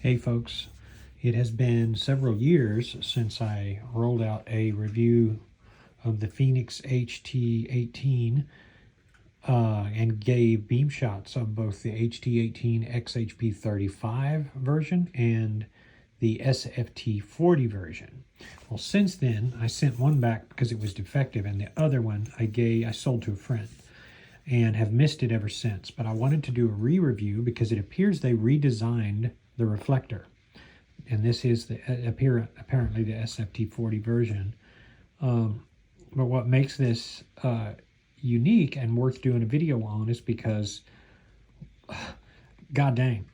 Hey folks, it has been several years since I rolled out a review of the Fenix HT18 and gave beam shots of both the HT18 XHP35 version and the SFT40 version. Well, since then, I sent one back because it was defective, and the other one I sold to a friend and have missed it ever since. But I wanted to do a re-review because it appears they redesigned the reflector, and this is the apparently the SFT40 version. But what makes this unique and worth doing a video on is because, god dang,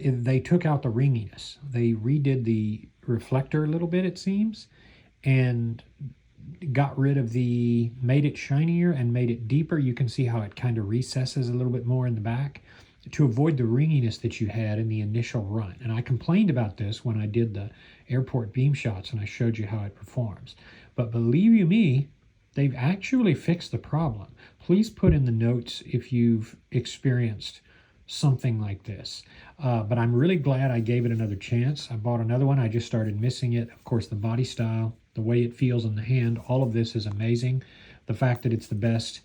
they took out the ringiness. They redid the reflector a little bit, it seems, and got rid of made it shinier and made it deeper. You can see how it kind of recesses a little bit more in the back to avoid the ringiness that you had in the initial run. And I complained about this when I did the airport beam shots and I showed you how it performs. But believe you me, they've actually fixed the problem. Please put in the notes if you've experienced something like this. But I'm really glad I gave it another chance. I bought another one. I just started missing it. Of course, the body style, the way it feels in the hand, all of this is amazing. The fact that it's the best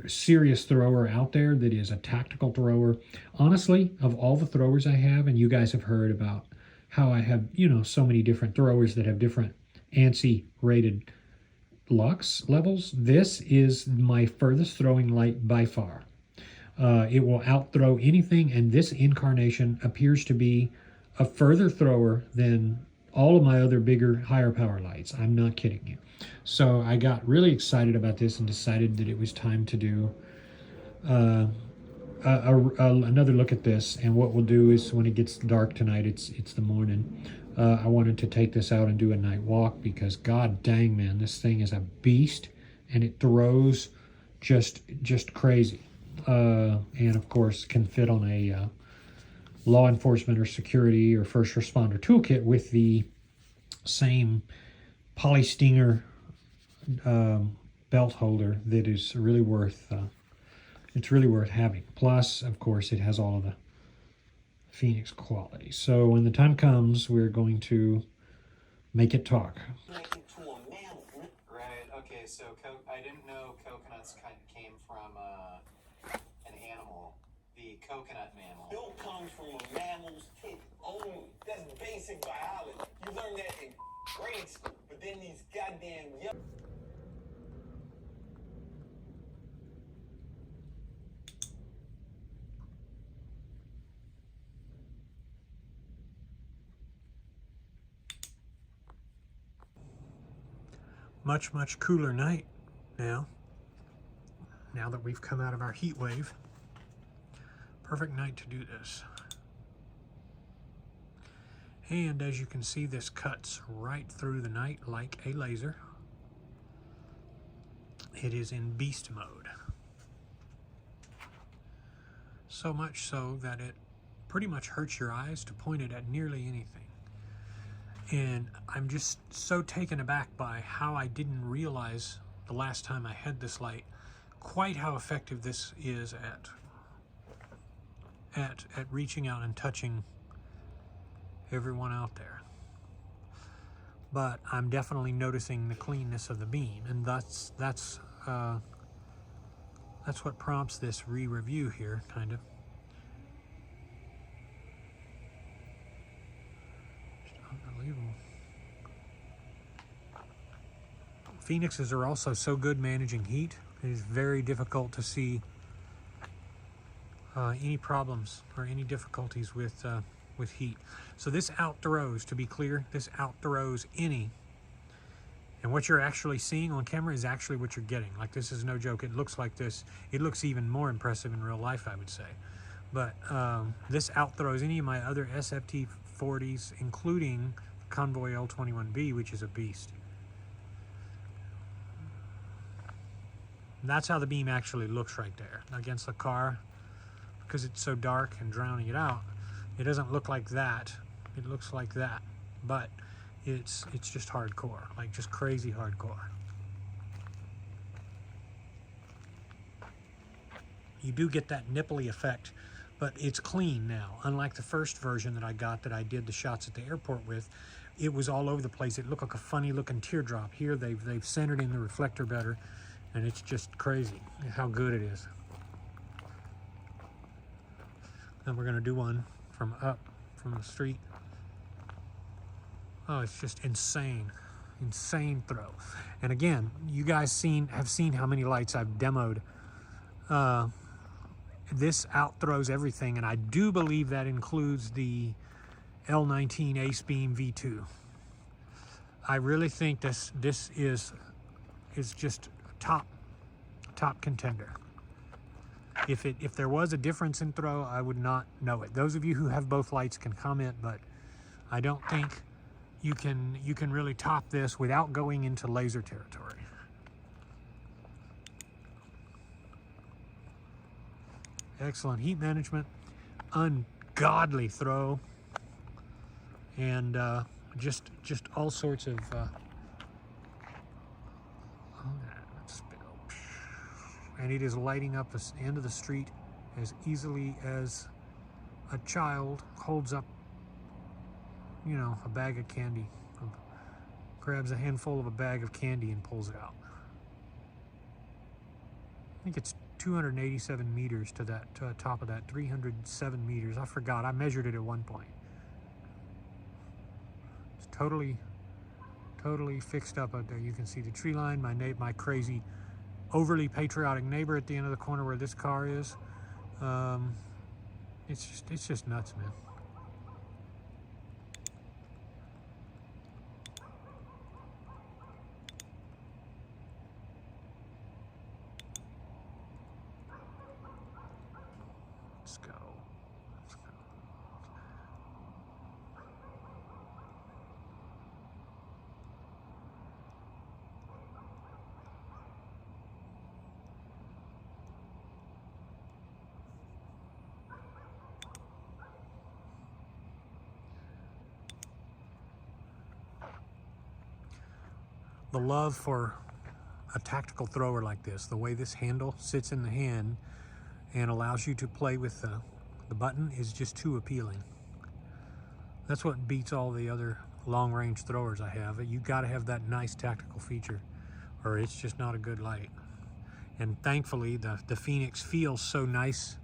serious thrower out there that is a tactical thrower. Honestly, of all the throwers I have, and you guys have heard about how I have, so many different throwers that have different ANSI rated lux levels, this is my furthest throwing light by far. It will out-throw anything, and this incarnation appears to be a further thrower than all of my other bigger, higher power lights. I'm not kidding you. So I got really excited about this and decided that it was time to do another look at this. And what we'll do is when it gets dark tonight, it's the morning, I wanted to take this out and do a night walk because god dang, man, this thing is a beast and it throws just crazy. And of course can fit on a law enforcement or security or first responder toolkit with the same poly stinger belt holder that is really worth having. Plus, of course, it has all of the Fenix quality. So when the time comes, we're going to make it talk. Right, okay, so I didn't know coconuts kind of came from an animal, the coconut mammal. Milk comes from a mammal's tip only. That's basic biology. You learn that in grade school, but then these goddamn Much cooler night now that we've come out of our heat wave. Perfect night to do this. And as you can see, this cuts right through the night like a laser. It is in beast mode. So much so that it pretty much hurts your eyes to point it at nearly anything. And I'm just so taken aback by how I didn't realize the last time I had this light quite how effective this is at reaching out and touching everyone out there. But I'm definitely noticing the cleanness of the beam, and that's what prompts this re-review here, kind of. Unbelievable. Phoenixes are also so good managing heat. It is very difficult to see any problems or any difficulties with heat. So this outthrows, to be clear, this outthrows any. And what you're actually seeing on camera is actually what you're getting. Like, this is no joke. It looks like this. It looks even more impressive in real life, I would say. But this outthrows any of my other SFT40s, including Convoy L21B, which is a beast. And that's how the beam actually looks right there against the car. Because it's so dark and drowning it out, it doesn't look like that. It looks like that. But it's just hardcore, like just crazy hardcore. You do get that nipply effect but it's clean now. Unlike the first version that I got that I did the shots at the airport with, it was all over the place. It looked like a funny looking teardrop. Here they've centered in the reflector better, and it's just crazy how good it is. And we're gonna do one from the street. Oh, it's just insane. Insane throw. And again, you guys have seen how many lights I've demoed. This out throws everything, and I do believe that includes the L19 Ace Beam V2. I really think this is just a top contender. If there was a difference in throw, I would not know it. Those of you who have both lights can comment, but I don't think you can really top this without going into laser territory. Excellent heat management, ungodly throw, and just all sorts of and it is lighting up the end of the street as easily as a child holds up, you know, a bag of candy, grabs a handful of a bag of candy and pulls it out. I think it's 287 meters to that top of that, 307 meters. I forgot, I measured it at one point. It's totally fixed up out there. You can see the tree line, my crazy, overly patriotic neighbor at the end of the corner where this car is. It's just nuts, man. Let's go. The love for a tactical thrower like this, the way this handle sits in the hand and allows you to play with the button, is just too appealing. That's what beats all the other long-range throwers I have. You got to have that nice tactical feature, or it's just not a good light. And thankfully, the Fenix feels so nice.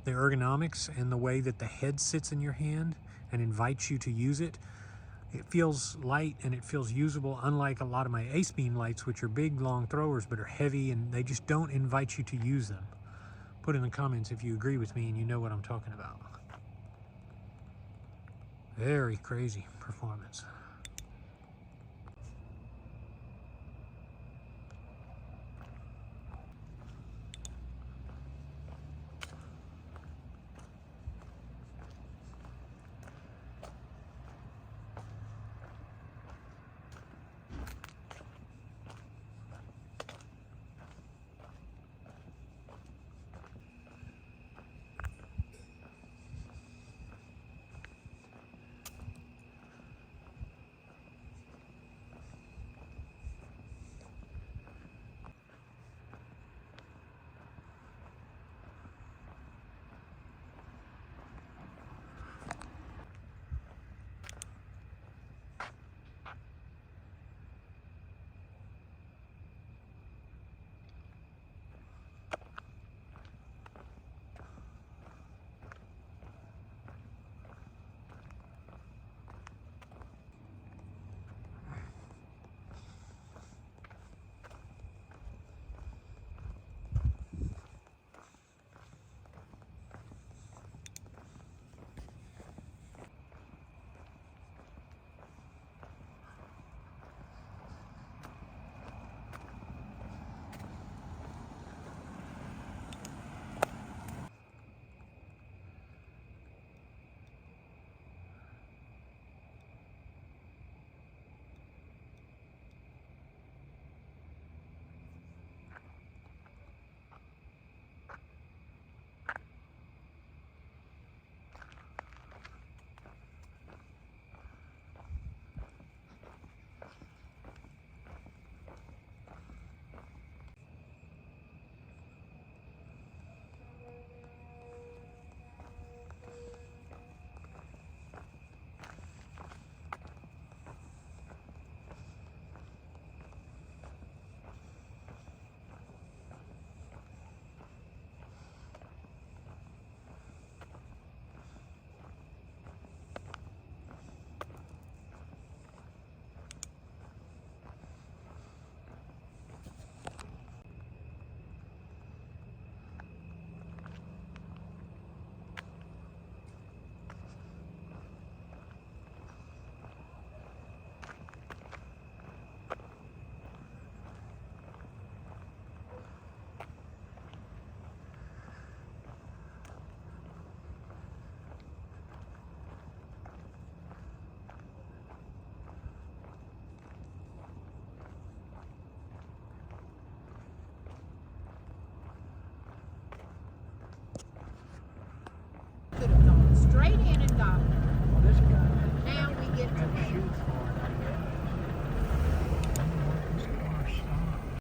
The ergonomics and the way that the head sits in your hand and invites you to use it, it feels light and it feels usable, unlike a lot of my Ace Beam lights, which are big, long throwers, but are heavy and they just don't invite you to use them. Put in the comments if you agree with me and you know what I'm talking about. Very crazy performance.